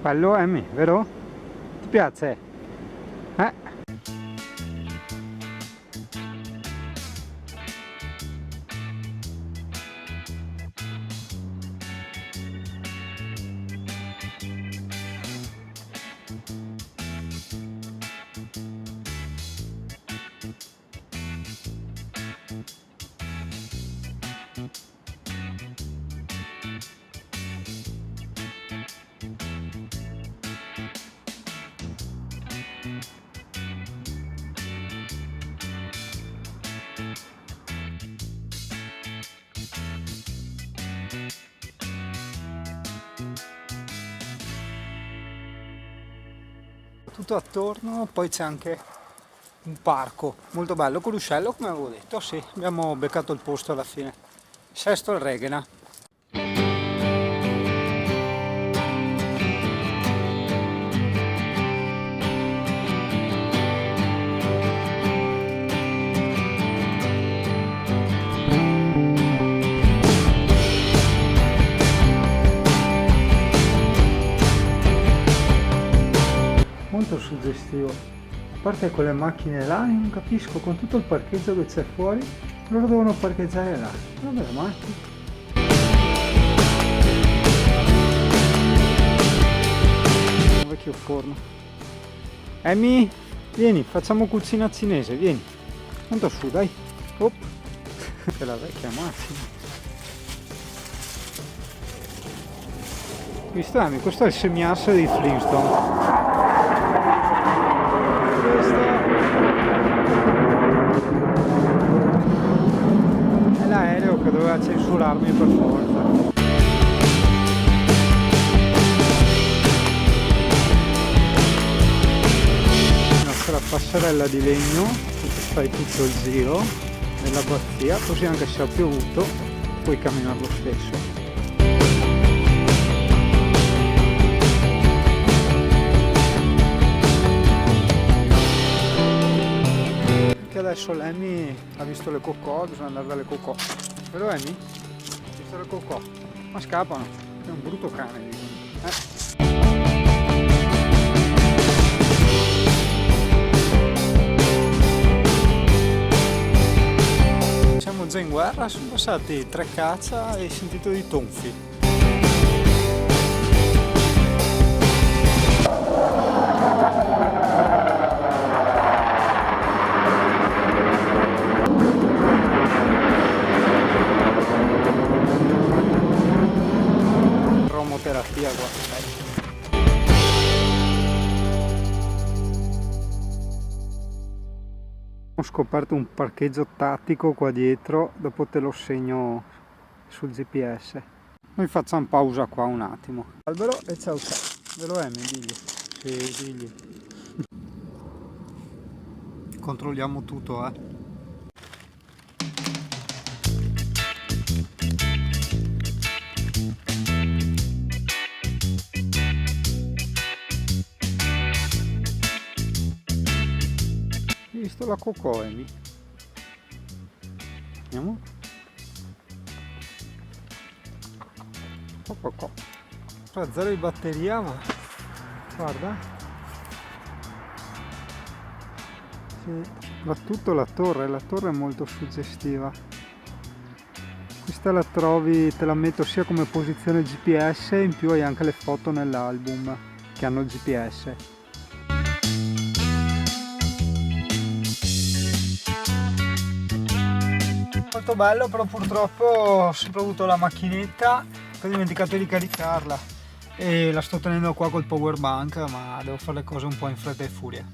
Bello Amy, vero? Ti piace? Eh? Tutto attorno, poi c'è anche un parco molto bello con l'uscello, come avevo detto. Sì, abbiamo beccato il posto alla fine. Sesto il Reghena. Molto suggestivo, a parte quelle macchine là, io non capisco, con tutto il parcheggio che c'è fuori, loro devono parcheggiare là. Vabbè, macchine. Un vecchio forno. Amy, vieni, facciamo cucina cinese, vieni. Monta su, dai. Op. Che la vecchia macchina. Visto Amy, questo è il semiasse dei Flintstone. È l'aereo che doveva censurarmi per forza. La nostra passerella di legno che fai tutto il giro dell'abbazia, così anche se ha piovuto puoi camminare lo stesso. Adesso l'Amy ha visto le cocò, bisogna andare dalle cocò. Vero Amy? Ha visto le cocò? Ma scappano, è un brutto cane, dicono. Siamo già in guerra, sono passati 3 caccia e sentito di tonfi. Terapia qua. Ho scoperto un parcheggio tattico qua dietro, dopo te lo segno sul GPS. Noi facciamo pausa qua un attimo. Albero e ciao ciao. Ve lo Amy, digli. Sì, digli. Controlliamo tutto, Hai visto la cocò, Amy? Andiamo? Cocò. Tra zero di batteria, ma guarda. Sì, soprattutto la torre è molto suggestiva. Questa la trovi, te la metto sia come posizione GPS, in più hai anche le foto nell'album che hanno il GPS. Molto bello, però purtroppo ho sempre avuto la macchinetta, ho dimenticato di caricarla e la sto tenendo qua col power bank, ma devo fare le cose un po' in fretta e furia.